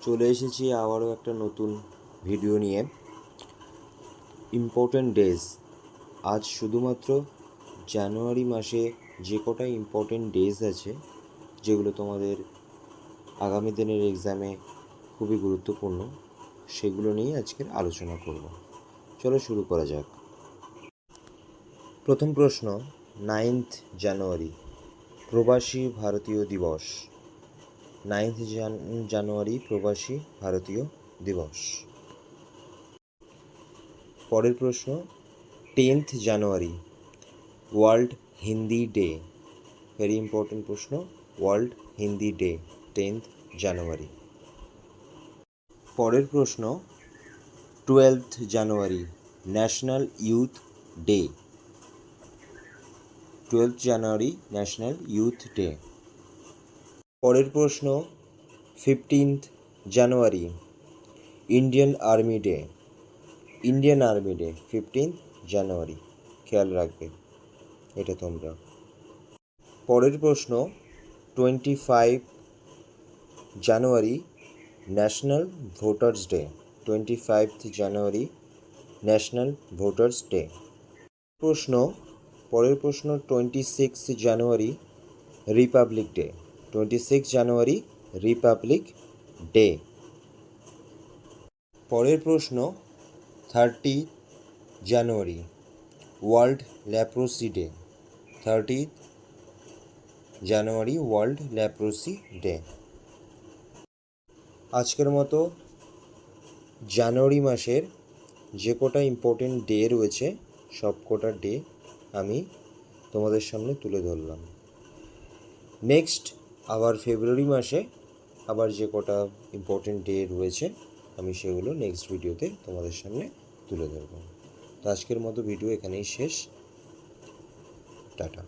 চলে এসেছি আবারও একটা নতুন ভিডিও নিয়ে। Important days. আজ শুধুমাত্র জানুয়ারি মাসে যে কটা ইম্পর্ট্যান্ট ডেজ আছে, যেগুলো তোমাদের আগামী দিনের এক্সামে খুবই গুরুত্বপূর্ণ, সেগুলো নিয়ে আজকের আলোচনা করব। চলো শুরু করা যাক। প্রথম প্রশ্ন, 9th জানুয়ারি প্রবাসী ভারতীয় দিবস। 9th জানুয়ারি প্রবাসী ভারতীয় দিবস। পরের প্রশ্ন, 10th January world Hindi day. Very important প্রশ্ন, world Hindi day 10th January. পরের প্রশ্ন, 12th January national youth day. 12th January national youth day. পরের প্রশ্ন, 15th January Indian army day. Indian army day 15th January, খেয়াল রাখবে এটা তোমরা। পরের প্রশ্ন, 25 January national voters day. 25th January national voters day. পরের প্রশ্ন, 26 January republic day. 26 January republic day. পরের প্রশ্ন, 30 জানুয়ারি ওয়ার্ল্ড লেপ্রোসি ডে। 30 জানুয়ারি ওয়ার্ল্ড লেপ্রোসি ডে। আজকের মতো জানুয়ারি মাসের যে কটা ইম্পর্টেন্ট ডে রয়েছে, সব কটা ডে আমি তোমাদের সামনে তুলে ধরলাম। নেক্সট আবার ফেব্রুয়ারি মাসে আবার যে কটা ইম্পর্টেন্ট ডে রয়েছে, আমি সেগুলো নেক্সট ভিডিওতে তোমাদের সামনে তুলে ধরব। তো আজকের মতো ভিডিও এখানেই শেষ। টাটা।